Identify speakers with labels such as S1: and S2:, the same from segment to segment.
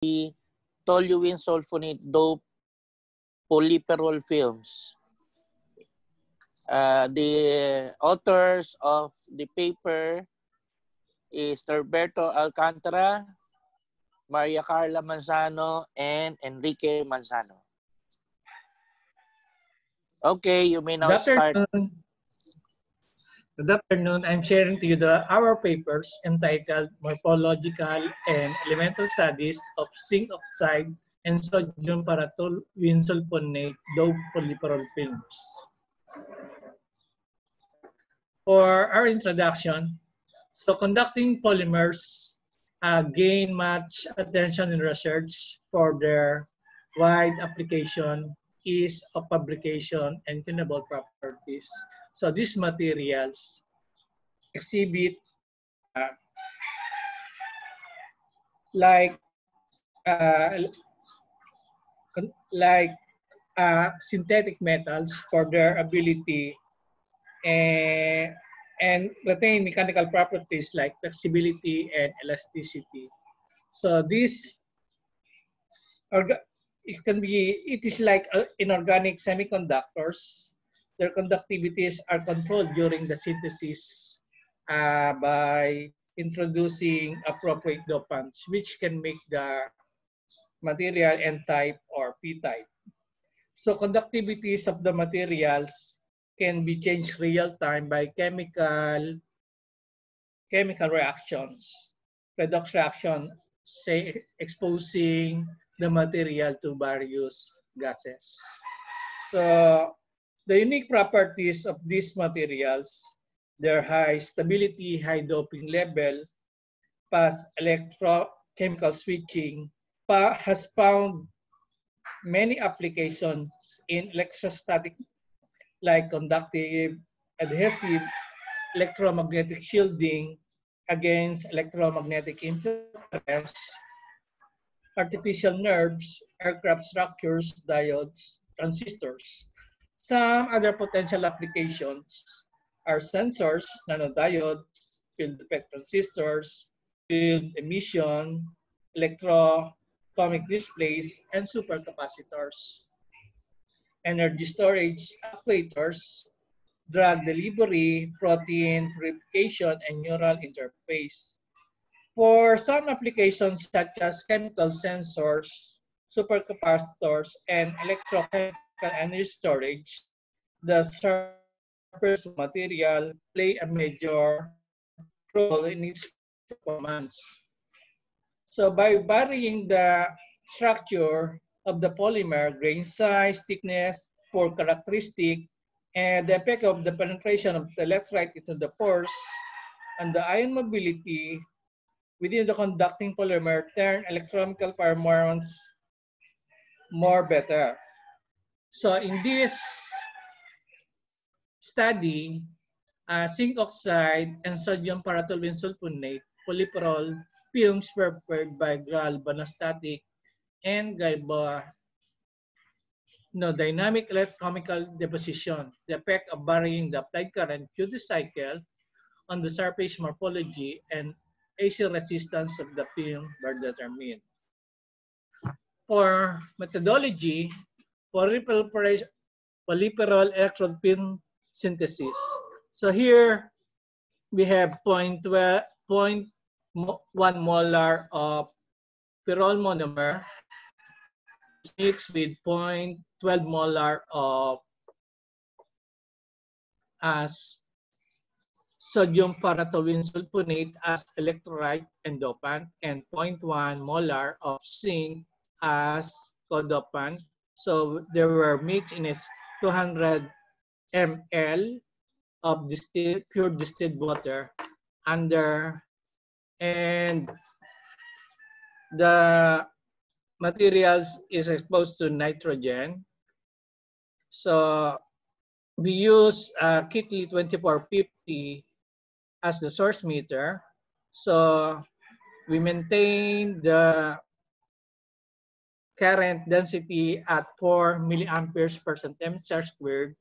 S1: P-Toluenesulfonate-doped Polypyrrole films. The authors of the paper is Norberto Alcantara, Maria Carla Manzano, and Enrique Manzano. Okay, you may now start.
S2: Good afternoon. I'm sharing to you our papers entitled Morphological and Elemental Studies of Zinc Oxide and Sodium Paratoluenesulfonate-doped Polypyrrole films. For our introduction, so conducting polymers gain much attention in research for their wide application, ease of fabrication, and tunable properties. So these materials exhibit synthetic metals for their ability and retain mechanical properties like flexibility and elasticity. So this it is like inorganic semiconductors. Their conductivities are controlled during the synthesis by introducing appropriate dopants, which can make the material N-type or P-type. So conductivities of the materials can be changed real time by chemical reactions, redox reaction, say exposing the material to various gases. So the unique properties of these materials, their high stability, high doping level, past electrochemical switching, has found many applications in electrostatic, like conductive, adhesive, electromagnetic shielding against electromagnetic interference, artificial nerves, aircraft structures, diodes, transistors. Some other potential applications are sensors, nanodiodes, field effect transistors, field emission, electrochromic displays, and supercapacitors. Energy storage, actuators, drug delivery, protein purification, and neural interface. For some applications such as chemical sensors, supercapacitors, and electrochemical energy storage, the surface material play a major role in its performance. So by varying the structure of the polymer, grain size, thickness, pore characteristic, and the effect of the penetration of the electrolyte into the pores, and the ion mobility within the conducting polymer turn electrochemical performance more better. So in this study, zinc oxide and sodium paratoluenesulfonate polypyrrole fumes prepared by galvanostatic and dynamic electrochemical deposition, the effect of varying the applied current duty cycle on the surface morphology and AC resistance of the film were determined. For methodology, polypyrrole electrode film synthesis. So here we have 0.1 molar of pyrrole monomer mixed with 0.12 molar of sodium paratoluenesulfonate as electrolyte and dopant, and 0.1 molar of zinc as codopant. So they were mixed in 200 ml of pure distilled water and the materials is exposed to nitrogen. So we use Kittley 2450 as the source meter. So we maintain the current density at 4 milliamperes per centimeter squared.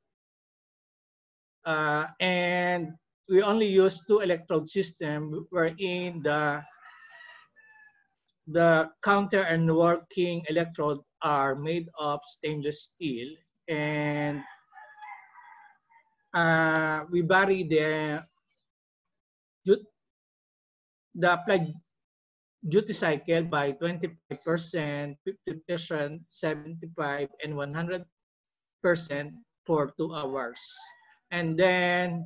S2: And we only use 2 electrode system wherein the counter and working electrode are made of stainless steel, and we vary the applied duty cycle by 25%, 50%, 75, and 100% for 2 hours. And then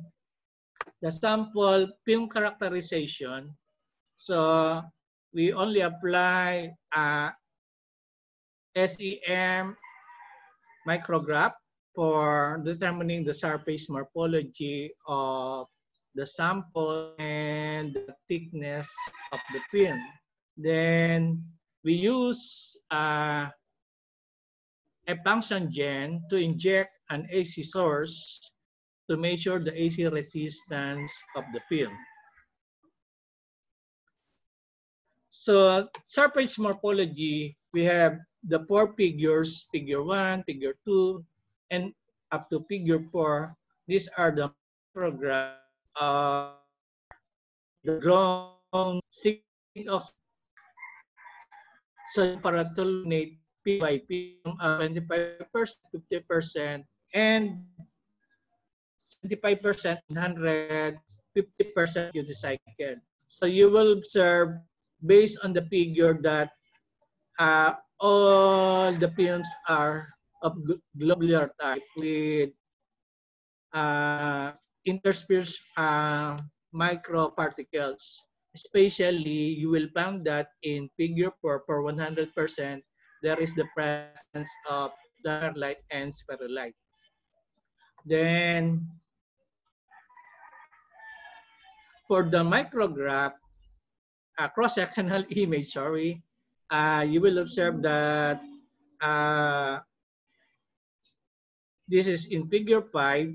S2: the sample film characterization. So we only apply SEM micrograph for determining the surface morphology of the sample and the thickness of the film. Then we use a function gen to inject an AC source to measure the AC resistance of the film. So surface morphology, we have the 4 figures, figure 1, figure 2, and up to figure 4. These are the micrographs of the grown zinc oxide. So para toluenate P by P, 25%, 50%, and 75%, 150% duty cycle. So you will observe based on the figure that all the films are of globular type with interspersed microparticles. Especially, you will find that in figure 4 for 100%, there is the presence of light and spherulite. Then, for the micrograph, cross-sectional image, sorry, you will observe that this is in figure 5.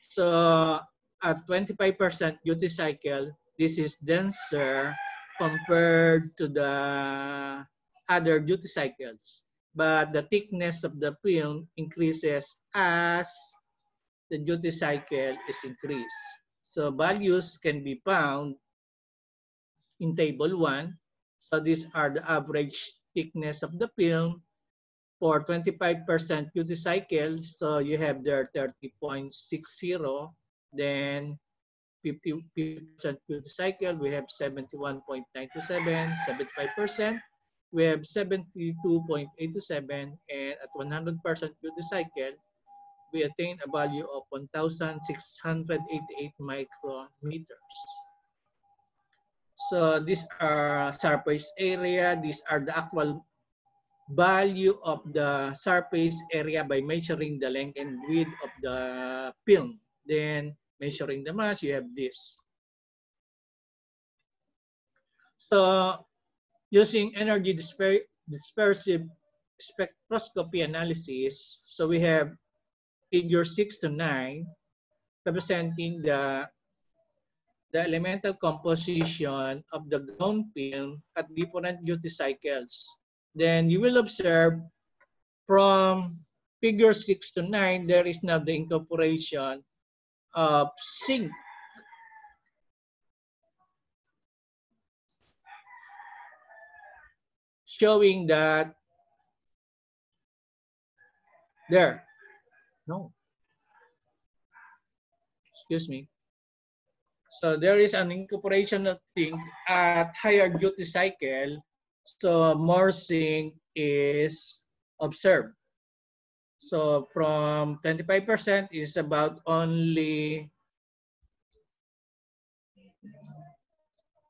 S2: So at 25% duty cycle, this is denser compared to the other duty cycles. But the thickness of the film increases as the duty cycle is increased. So values can be found in table 1. So these are the average thickness of the film for 25% duty cycle. So you have there 30.60. Then 50% duty cycle, we have 71.97, 75%, we have 72.87, and at 100% duty cycle, we attain a value of 1,688 micrometers. So these are surface area. These are the actual value of the surface area by measuring the length and width of the film. Then measuring the mass, you have this. So using energy dispersive spectroscopy analysis, so we have figure 6 to 9 representing the elemental composition of the ground film at different duty cycles. Then you will observe from figure 6 to 9, there is now the incorporation of zinc. Showing that there, no, excuse me. So there is an incorporation of zinc at higher duty cycle, so more zinc is observed. So from 25% is about only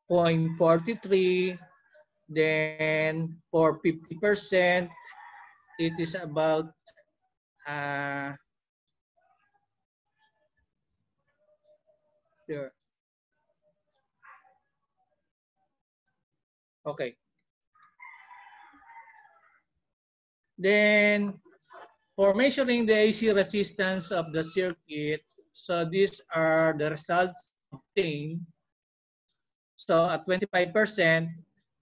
S2: 0.43. Then for 50%, it is about there. Okay. Then for measuring the AC resistance of the circuit, so these are the results obtained. So at 25%,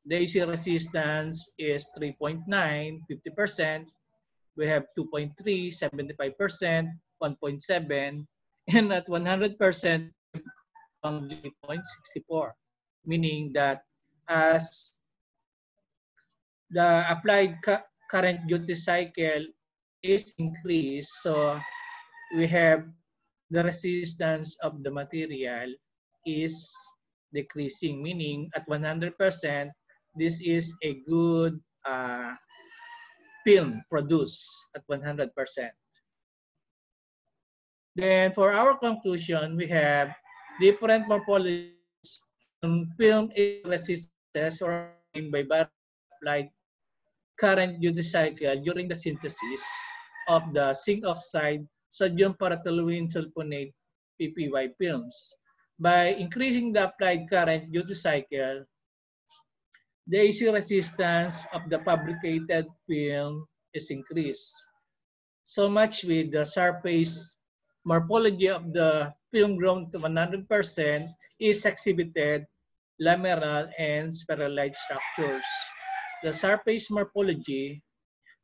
S2: the AC resistance is 3.9, 50%. We have 2.3, 75%, 1.7, and at 100%, 3.64, meaning that as the applied current duty cycle is increased. So we have the resistance of the material is decreasing, meaning at 100%, this is a good film produced at 100%. Then for our conclusion, we have different morphologies on film resistances or by applied current duty cycle during the synthesis of the zinc oxide sodium paratoluene sulfonate PPY films. By increasing the applied current duty cycle, the AC resistance of the fabricated film is increased. So much with the surface morphology of the film grown to 100% is exhibited lamellar and spheroid structures. The surface morphology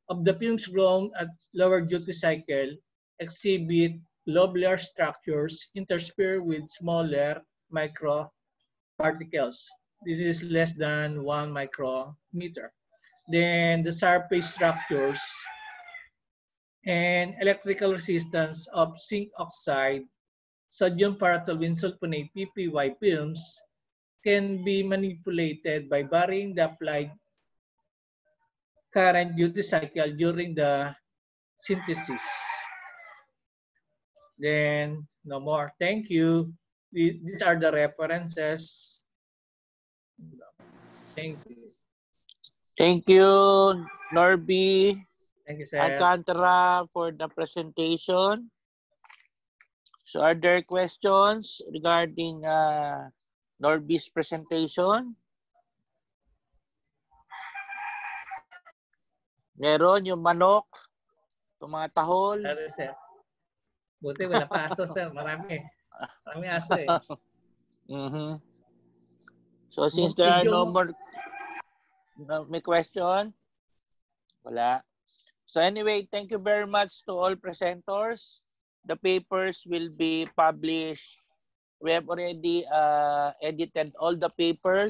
S2: of the films grown at lower duty cycle exhibit lobular structures interspersed with smaller microparticles. This is less than 1 micrometer. Then the surface structures and electrical resistance of zinc oxide, sodium paratoluene sulfonate PPY films can be manipulated by varying the applied current duty cycle during the synthesis. Then no more. Thank you. These are the references. Thank you.
S1: Thank you, Norby.
S2: Thank you, sir.
S1: Alcantara, for the presentation. So are there questions regarding Norby's presentation? Meron yung manok, yung mga tahol.
S2: Sorry, sir. Buti wala pa aso, sir. Marami. Marami aso eh.
S1: So since there are no more may question, wala. So anyway, thank you very much to all presenters. The papers will be published. We have already edited all the papers.